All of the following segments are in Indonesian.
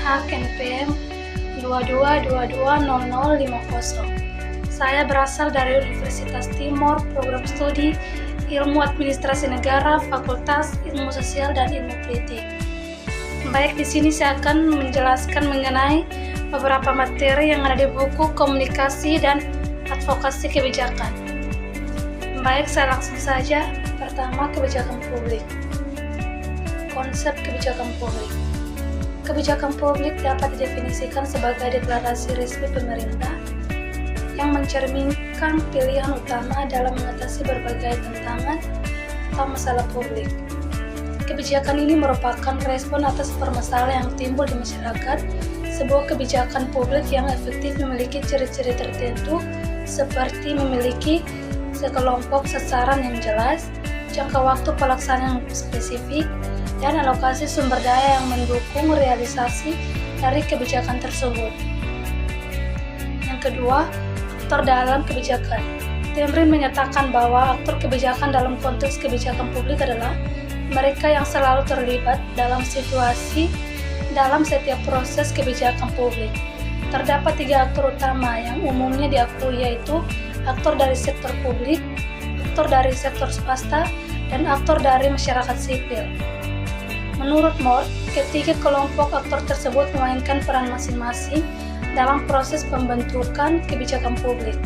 hak NPM 22220050. Saya berasal dari Universitas Timor, program studi Ilmu Administrasi Negara, Fakultas Ilmu Sosial dan Ilmu Politik. Baik, di sini saya akan menjelaskan mengenai beberapa materi yang ada di buku Komunikasi dan Advokasi Kebijakan. Baik, saya langsung saja. Pertama, kebijakan publik. Konsep kebijakan publik. Kebijakan publik dapat didefinisikan sebagai deklarasi resmi pemerintah yang mencerminkan pilihan utama dalam mengatasi berbagai tantangan atau masalah publik. Kebijakan ini merupakan respon atas permasalahan yang timbul di masyarakat. Sebuah kebijakan publik yang efektif memiliki ciri-ciri tertentu seperti memiliki sekelompok sasaran yang jelas, jangka waktu pelaksanaan yang spesifik, dan alokasi sumber daya yang mendukung realisasi dari kebijakan tersebut. Yang kedua, aktor dalam kebijakan. Temrin menyatakan bahwa aktor kebijakan dalam konteks kebijakan publik adalah mereka yang selalu terlibat dalam situasi dalam setiap proses kebijakan publik. Terdapat 3 aktor utama yang umumnya diakui, yaitu aktor dari sektor publik, aktor dari sektor swasta, dan aktor dari masyarakat sipil. Menurut Mort, ketiga kelompok aktor tersebut memainkan peran masing-masing dalam proses pembentukan kebijakan publik.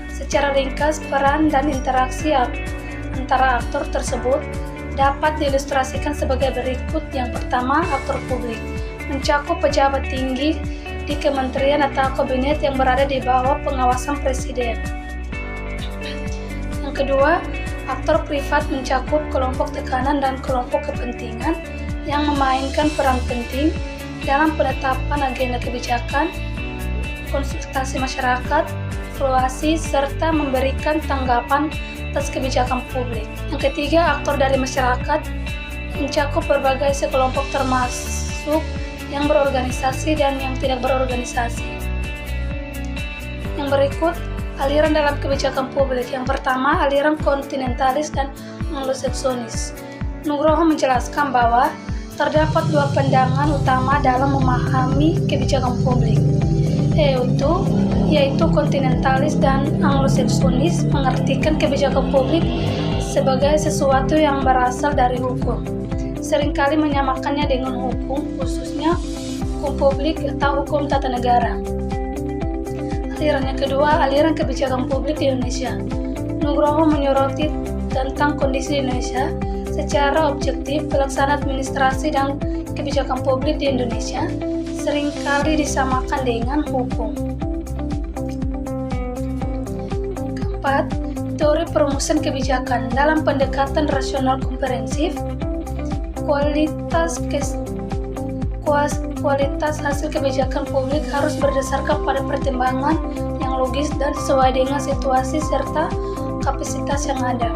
Secara ringkas, peran dan interaksi antara aktor tersebut dapat diilustrasikan sebagai berikut. Yang pertama, aktor publik mencakup pejabat tinggi di kementerian atau kabinet yang berada di bawah pengawasan presiden. Yang kedua, aktor privat mencakup kelompok tekanan dan kelompok kepentingan yang memainkan peran penting dalam penetapan agenda kebijakan, konsultasi masyarakat, evaluasi, serta memberikan tanggapan atas kebijakan publik. Yang ketiga, aktor dari masyarakat mencakup berbagai sekelompok termasuk yang berorganisasi dan yang tidak berorganisasi. Yang berikut, aliran dalam kebijakan publik. Yang pertama, aliran kontinentalis dan anglo-saksonis. Nugroho menjelaskan bahwa terdapat 2 pandangan utama dalam memahami kebijakan publik, yaitu kontinentalis dan anglo-saksonis mengartikan kebijakan publik sebagai sesuatu yang berasal dari hukum. Seringkali menyamakannya dengan hukum, khususnya hukum publik atau hukum tata negara. Aliran yang kedua, aliran kebijakan publik di Indonesia. Nugroho menyoroti tentang kondisi Indonesia secara objektif. Pelaksanaan administrasi dan kebijakan publik di Indonesia seringkali disamakan dengan hukum. Keempat, teori perumusan kebijakan. Dalam pendekatan rasional komprehensif, kualitas hasil kebijakan publik harus berdasarkan pada pertimbangan yang logis dan sesuai dengan situasi serta kapasitas yang ada.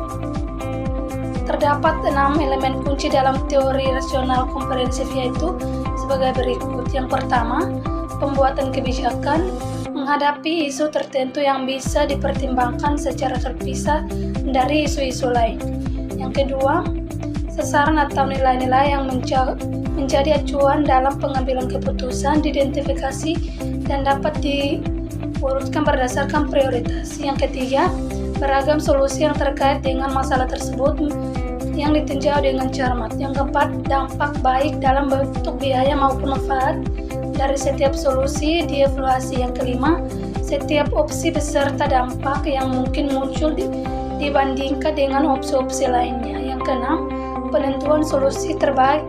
Terdapat 6 elemen kunci dalam teori rasional komprehensif, yaitu sebagai berikut. Yang pertama, pembuatan kebijakan menghadapi isu tertentu yang bisa dipertimbangkan secara terpisah dari isu-isu lain. Yang kedua, sasaran atau nilai-nilai yang menjadi acuan dalam pengambilan keputusan diidentifikasi dan dapat diurutkan berdasarkan prioritas. Yang ketiga, beragam solusi yang terkait dengan masalah tersebut yang ditinjau dengan cermat. Yang keempat, dampak baik dalam bentuk biaya maupun manfaat dari setiap solusi dievaluasi. Yang kelima, setiap opsi beserta dampak yang mungkin muncul dibandingkan dengan opsi-opsi lainnya. Yang keenam, penentuan solusi terbaik.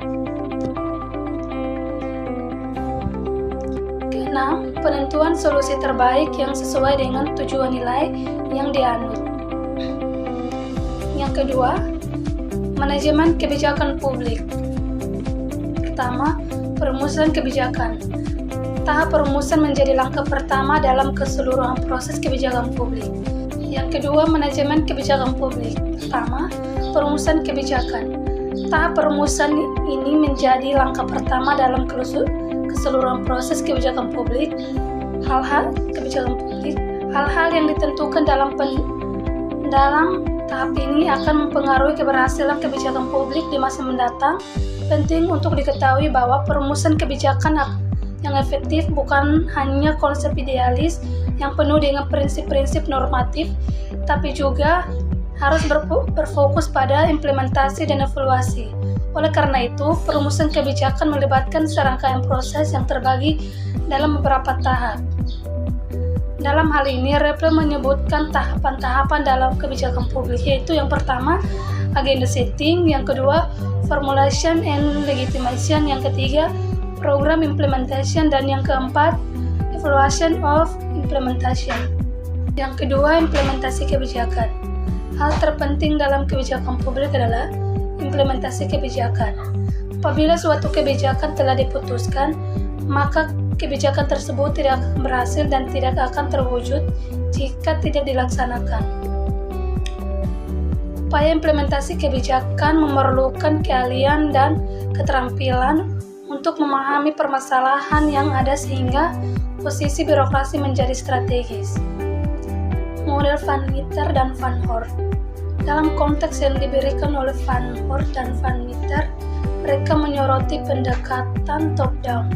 Penentuan solusi terbaik yang sesuai dengan tujuan nilai yang dianut. Yang kedua, manajemen kebijakan publik. Pertama, perumusan kebijakan. Tahap perumusan menjadi langkah pertama dalam keseluruhan proses kebijakan publik. Yang kedua, manajemen kebijakan publik. Pertama, perumusan kebijakan. Tahap perumusan ini menjadi langkah pertama dalam keseluruhan proses kebijakan publik. Hal-hal yang ditentukan dalam tahap ini akan mempengaruhi keberhasilan kebijakan publik di masa mendatang. Penting untuk diketahui bahwa perumusan kebijakan yang efektif bukan hanya konsep idealis yang penuh dengan prinsip-prinsip normatif, tapi juga harus berfokus pada implementasi dan evaluasi. Oleh karena itu, perumusan kebijakan melibatkan serangkaian proses yang terbagi dalam beberapa tahap. Dalam hal ini, Repre menyebutkan tahapan-tahapan dalam kebijakan publik, yaitu yang pertama, agenda setting, yang kedua, formulation and legitimation, yang ketiga, program implementation, dan yang keempat, evaluation of implementation. Yang kedua, implementasi kebijakan. Hal terpenting dalam kebijakan publik adalah implementasi kebijakan. Apabila suatu kebijakan telah diputuskan, maka kebijakan tersebut tidak akan berhasil dan tidak akan terwujud jika tidak dilaksanakan. Upaya implementasi kebijakan memerlukan keahlian dan keterampilan untuk memahami permasalahan yang ada sehingga posisi birokrasi menjadi strategis. Model Van Meter dan Van Hort. Dalam konteks yang diberikan oleh Van Hort dan Van Meter, mereka menyoroti pendekatan top-down.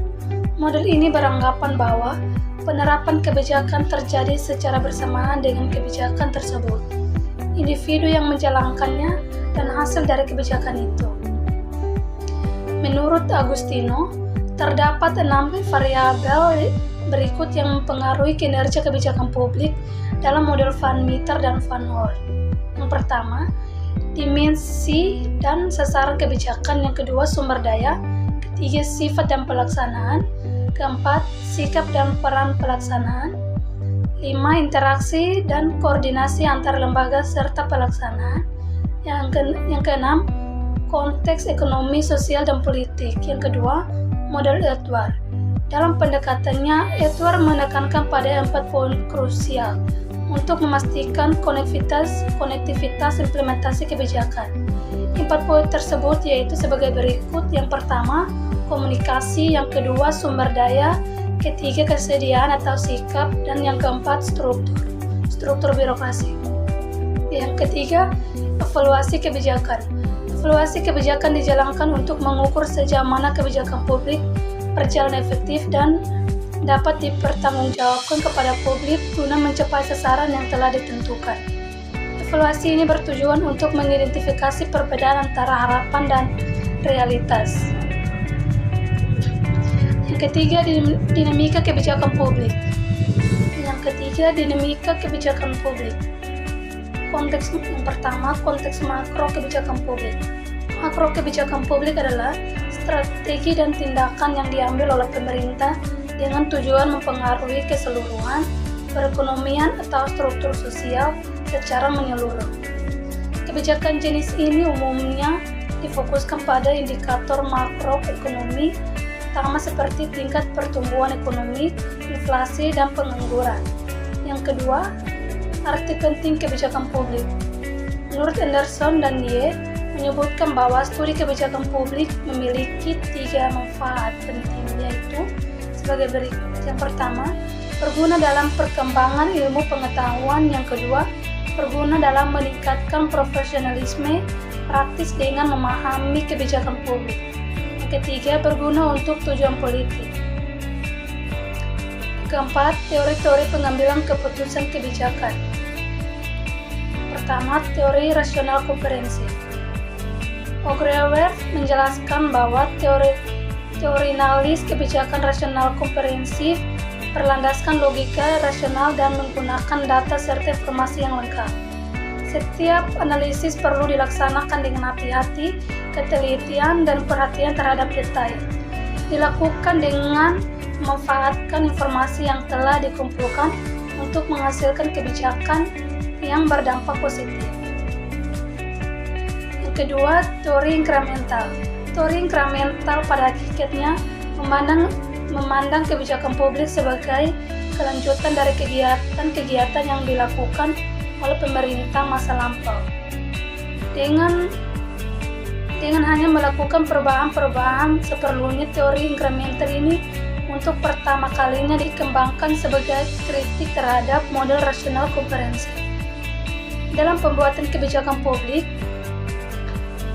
Model ini beranggapan bahwa penerapan kebijakan terjadi secara bersamaan dengan kebijakan tersebut, individu yang menjalankannya, dan hasil dari kebijakan itu. Menurut Agustino, terdapat 6 variabel berikut yang mempengaruhi kinerja kebijakan publik dalam model Van Meter dan Van Hort. Yang pertama, dimensi dan sasaran kebijakan. Yang kedua, sumber daya. Ketiga, sifat dan pelaksanaan. Keempat, sikap dan peran pelaksanaan. 5. Interaksi dan koordinasi antar lembaga serta pelaksanaan. Yang keenam, konteks ekonomi, sosial, dan politik. Yang kedua, model Edward. Dalam pendekatannya, Edward menekankan pada 4 poin krusial untuk memastikan konektivitas implementasi kebijakan. 4 poin tersebut yaitu sebagai berikut. Yang pertama, komunikasi. Yang kedua, sumber daya. Ketiga, kesediaan atau sikap. Dan yang keempat, struktur birokrasi. Yang ketiga, evaluasi kebijakan. Evaluasi kebijakan dijalankan untuk mengukur sejauh mana kebijakan publik berjalan efektif dan dapat dipertanggungjawabkan kepada publik guna mencapai sasaran yang telah ditentukan. Evaluasi ini bertujuan untuk mengidentifikasi perbedaan antara harapan dan realitas. Yang ketiga, dinamika kebijakan publik. Konteks yang pertama, konteks makro kebijakan publik. Makro kebijakan publik adalah strategi dan tindakan yang diambil oleh pemerintah dengan tujuan mempengaruhi keseluruhan perekonomian atau struktur sosial secara menyeluruh. Kebijakan jenis ini umumnya difokuskan pada indikator makroekonomi utama seperti tingkat pertumbuhan ekonomi, inflasi, dan pengangguran. Yang kedua, arti penting kebijakan publik. Menurut Anderson dan Ye, menyebutkan bahwa studi kebijakan publik memiliki 3 manfaat penting, yaitu sebagai berikut. Yang pertama, berguna dalam perkembangan ilmu pengetahuan. Yang kedua, berguna dalam meningkatkan profesionalisme praktis dengan memahami kebijakan publik. Yang ketiga, berguna untuk tujuan politik. Keempat, teori-teori pengambilan keputusan kebijakan. Pertama, teori rasional komprehensif. Ogilvy menjelaskan bahwa teori analis kebijakan rasional komprehensif berlandaskan logika rasional dan menggunakan data serta informasi yang lengkap. Setiap analisis perlu dilaksanakan dengan hati-hati, ketelitian, dan perhatian terhadap detail. Dilakukan dengan memanfaatkan informasi yang telah dikumpulkan untuk menghasilkan kebijakan yang berdampak positif. Yang kedua, teori inkremental. Teori inkremental pada hakikatnya memandang kebijakan publik sebagai kelanjutan dari kegiatan-kegiatan yang dilakukan oleh pemerintah masa lampau. Dengan hanya melakukan perubahan-perubahan seperlunya, teori inkremental ini untuk pertama kalinya dikembangkan sebagai kritik terhadap model rasional komprehensif. Dalam pembuatan kebijakan publik,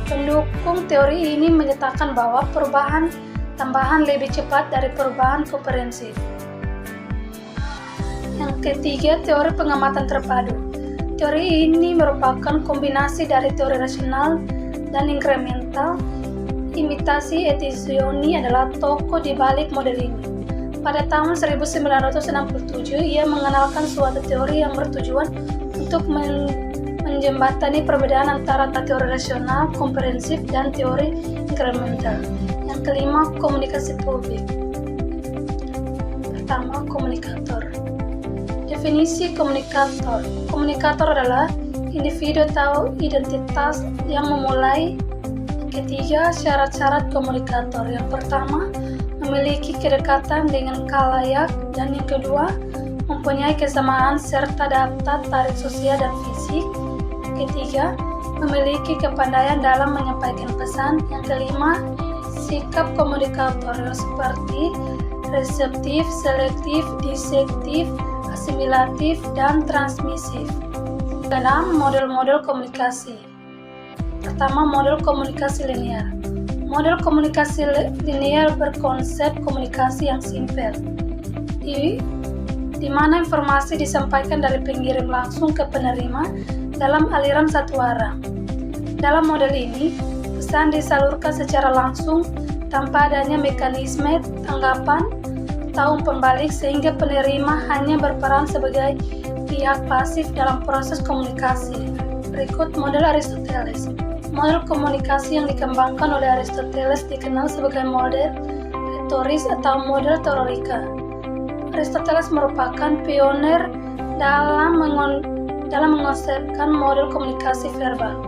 pendukung teori ini menyatakan bahwa perubahan tambahan lebih cepat dari perubahan komprehensif. Yang ketiga, teori pengamatan terpadu. Teori ini merupakan kombinasi dari teori rasional dan inkremental. Imitasi Etizioni adalah tokoh di balik model ini. Pada tahun 1967, ia mengenalkan suatu teori yang bertujuan untuk menjembatani perbedaan antara teori rasional, komprehensif, dan teori inkremental. Yang kelima, komunikasi publik. Pertama, komunikator. Definisi komunikator. Komunikator adalah individu atau identitas yang memulai. Ketiga, syarat-syarat komunikator. Yang pertama, memiliki kedekatan dengan khalayak, dan yang kedua, mempunyai kesamaan serta data tarik sosial dan fisik. Ketiga, memiliki kepandaian dalam menyampaikan pesan. Yang kelima, sikap komunikator seperti reseptif, selektif, dissektif, asimilatif, dan transmisif. Dalam model-model komunikasi. Pertama, model komunikasi linear. Model komunikasi linear berkonsep komunikasi yang simpel, di mana informasi disampaikan dari pengirim langsung ke penerima dalam aliran satu arah. Dalam model ini, pesan disalurkan secara langsung tanpa adanya mekanisme tanggapan atau pembalik, sehingga penerima hanya berperan sebagai pihak pasif dalam proses komunikasi. Berikut model Aristoteles. Model komunikasi yang dikembangkan oleh Aristoteles dikenal sebagai model retoris atau model teorika. Aristoteles merupakan pioner dalam mengonsepkan model komunikasi verbal.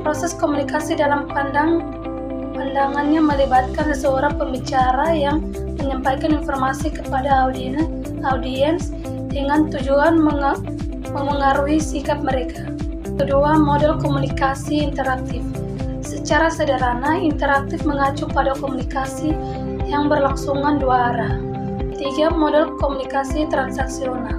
Proses komunikasi dalam pandangannya melibatkan seseorang pembicara yang menyampaikan informasi kepada audiens dengan tujuan memengaruhi sikap mereka. Kedua, model komunikasi interaktif. Secara sederhana, interaktif mengacu pada komunikasi yang berlangsungan dua arah. Ketiga, model komunikasi transaksional.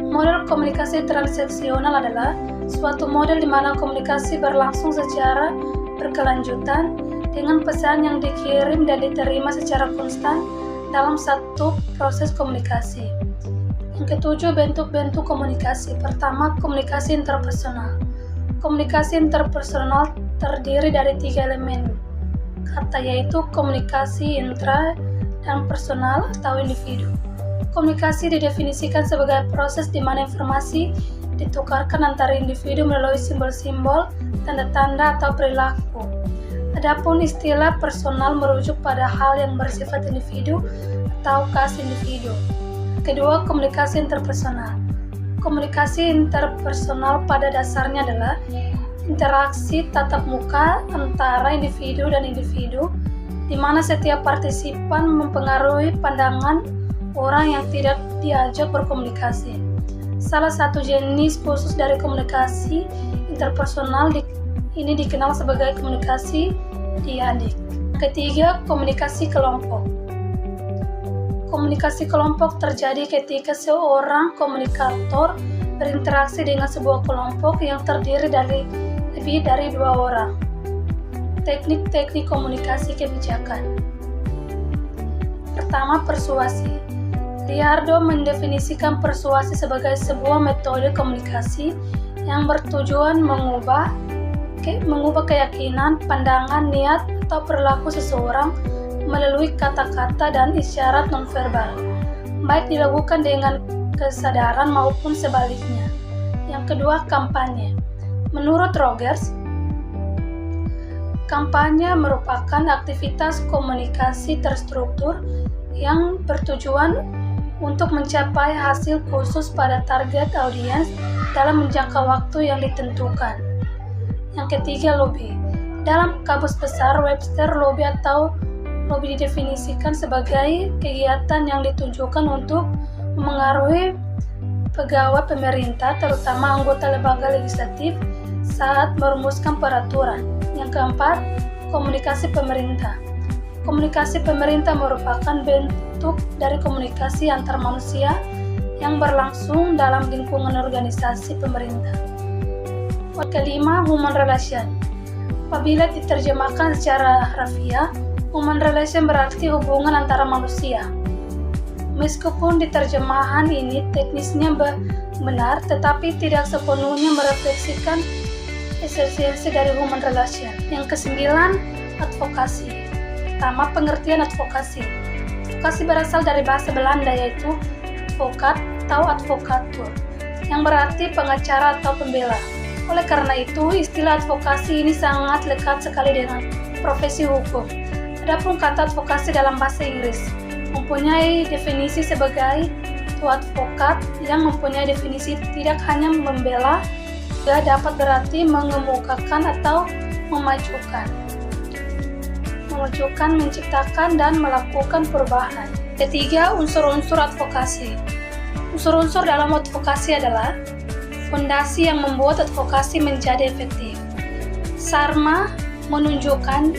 Model komunikasi transaksional adalah suatu model di mana komunikasi berlangsung secara berkelanjutan dengan pesan yang dikirim dan diterima secara konstan dalam satu proses komunikasi. Yang ketujuh, bentuk-bentuk komunikasi. Pertama, komunikasi interpersonal. Komunikasi interpersonal terdiri dari 3 elemen kata, yaitu komunikasi intra dan personal atau individu. Komunikasi didefinisikan sebagai proses di mana informasi ditukarkan antara individu melalui simbol-simbol, tanda-tanda, atau perilaku. Adapun istilah personal merujuk pada hal yang bersifat individu atau khas individu. Kedua, komunikasi interpersonal. Komunikasi interpersonal pada dasarnya adalah interaksi tatap muka antara individu dan individu, di mana setiap partisipan mempengaruhi pandangan orang yang tidak diajak berkomunikasi. Salah satu jenis khusus dari komunikasi interpersonal ini dikenal sebagai komunikasi diadik. Ketiga, komunikasi kelompok. Komunikasi kelompok terjadi ketika seorang komunikator berinteraksi dengan sebuah kelompok yang terdiri dari lebih dari 2 orang. Teknik-teknik komunikasi kebijakan. Pertama, persuasi. Liardo mendefinisikan persuasi sebagai sebuah metode komunikasi yang bertujuan mengubah keyakinan, pandangan, niat, atau perilaku seseorang melalui kata-kata dan isyarat nonverbal, baik dilakukan dengan kesadaran maupun sebaliknya. Yang kedua, kampanye. Menurut Rogers, kampanye merupakan aktivitas komunikasi terstruktur yang bertujuan untuk mencapai hasil khusus pada target audiens dalam menjangka waktu yang ditentukan. Yang ketiga, lobby. Dalam kamus besar Webster, lobby atau lobby didefinisikan sebagai kegiatan yang ditujukan untuk memengaruhi pegawai pemerintah, terutama anggota lembaga legislatif, saat merumuskan peraturan. Yang keempat, komunikasi pemerintah. Komunikasi pemerintah merupakan bentuk dari komunikasi antar manusia yang berlangsung dalam lingkungan organisasi pemerintah. Kelima, human relation. Apabila diterjemahkan secara harfiah, Human relation berarti hubungan antara manusia. Meskipun di terjemahan ini teknisnya benar, tetapi tidak sepenuhnya merefleksikan esensi dari human relation. Yang kesembilan, advokasi. Pertama, pengertian advokasi. Advokasi berasal dari bahasa Belanda yaitu advokat atau advokatur, yang berarti pengacara atau pembela. Oleh karena itu, istilah advokasi ini sangat lekat sekali dengan profesi hukum. Adapun kata advokasi dalam bahasa Inggris mempunyai definisi sebagai advokat yang mempunyai definisi tidak hanya membela, juga dapat berarti mengemukakan atau memajukan, menciptakan, dan melakukan perubahan. Ketiga, unsur-unsur advokasi. Unsur-unsur dalam advokasi adalah fondasi yang membuat advokasi menjadi efektif. Sarma menunjukkan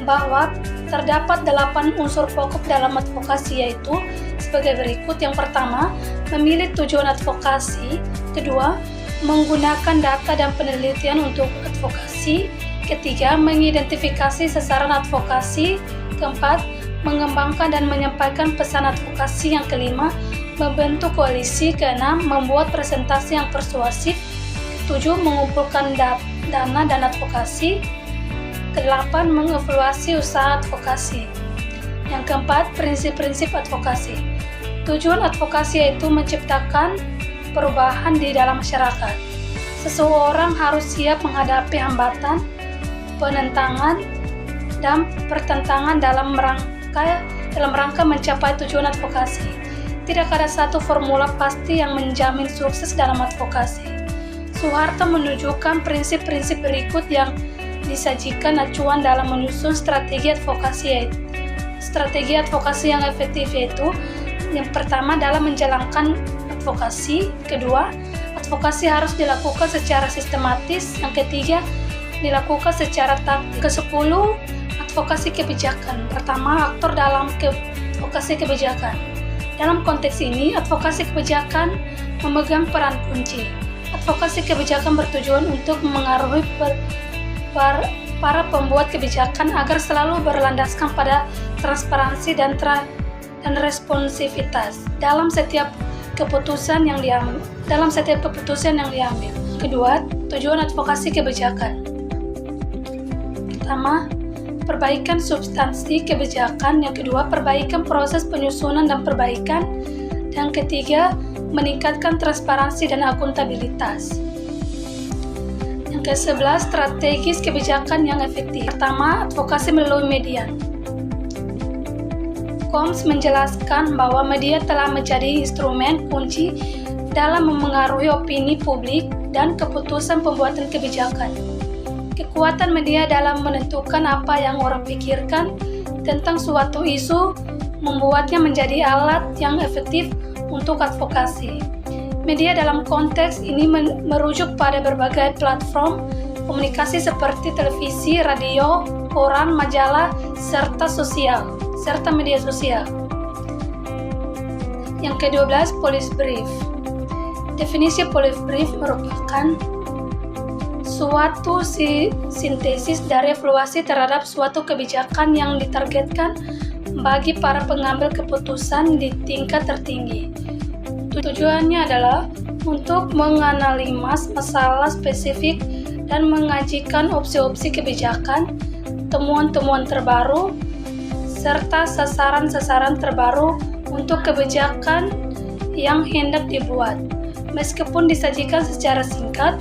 bahwa terdapat 8 unsur pokok dalam advokasi, yaitu sebagai berikut. Yang pertama, memilih tujuan advokasi. Kedua, menggunakan data dan penelitian untuk advokasi. Ketiga, mengidentifikasi sasaran advokasi. Keempat, mengembangkan dan menyampaikan pesan advokasi. Yang kelima, membentuk koalisi. Keenam, membuat presentasi yang persuasif. Ketujuh, mengumpulkan dana dan advokasi. Kedelapan, mengevaluasi usaha advokasi. Yang keempat, prinsip-prinsip advokasi. Tujuan advokasi yaitu menciptakan perubahan di dalam masyarakat. Seseorang harus siap menghadapi hambatan, penentangan, dan pertentangan dalam rangka mencapai tujuan advokasi. Tidak ada satu formula pasti yang menjamin sukses dalam advokasi. Soeharto menunjukkan prinsip-prinsip berikut yang disajikan acuan dalam menyusun strategi advokasi yang efektif, yaitu yang pertama dalam menjalankan advokasi. Kedua, advokasi harus dilakukan secara sistematis. Yang ketiga, dilakukan secara taktis. Ke-10, advokasi kebijakan. Pertama, aktor dalam advokasi kebijakan. Dalam konteks ini, advokasi kebijakan memegang peran kunci. Advokasi kebijakan bertujuan untuk memengaruhi para pembuat kebijakan agar selalu berlandaskan pada transparansi dan responsivitas dalam setiap keputusan yang diambil. Kedua, tujuan advokasi kebijakan. Pertama, perbaikan substansi kebijakan. Yang kedua, perbaikan proses penyusunan dan perbaikan. Dan ketiga, meningkatkan transparansi dan akuntabilitas. Ke-11, strategis kebijakan yang efektif. Pertama, advokasi melalui media. Combs menjelaskan bahwa media telah menjadi instrumen kunci dalam memengaruhi opini publik dan keputusan pembuatan kebijakan. Kekuatan media dalam menentukan apa yang orang pikirkan tentang suatu isu membuatnya menjadi alat yang efektif untuk advokasi. Media dalam konteks ini merujuk pada berbagai platform komunikasi seperti televisi, radio, koran, majalah, serta media sosial. Yang ke-12, policy brief. Definisi policy brief merupakan suatu sintesis dari evaluasi terhadap suatu kebijakan yang ditargetkan bagi para pengambil keputusan di tingkat tertinggi. Tujuannya adalah untuk menganalisis masalah spesifik dan mengajikan opsi-opsi kebijakan, temuan-temuan terbaru, serta sasaran-sasaran terbaru untuk kebijakan yang hendak dibuat. Meskipun disajikan secara singkat,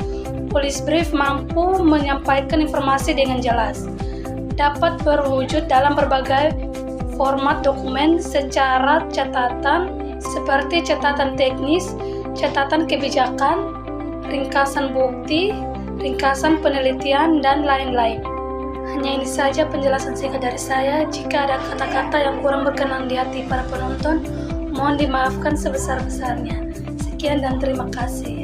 policy brief mampu menyampaikan informasi dengan jelas. Dapat berwujud dalam berbagai format dokumen secara catatan, seperti catatan teknis, catatan kebijakan, ringkasan bukti, ringkasan penelitian, dan lain-lain. Hanya ini saja penjelasan singkat dari saya. Jika ada kata-kata yang kurang berkenan di hati para penonton, mohon dimaafkan sebesar-besarnya. Sekian dan terima kasih.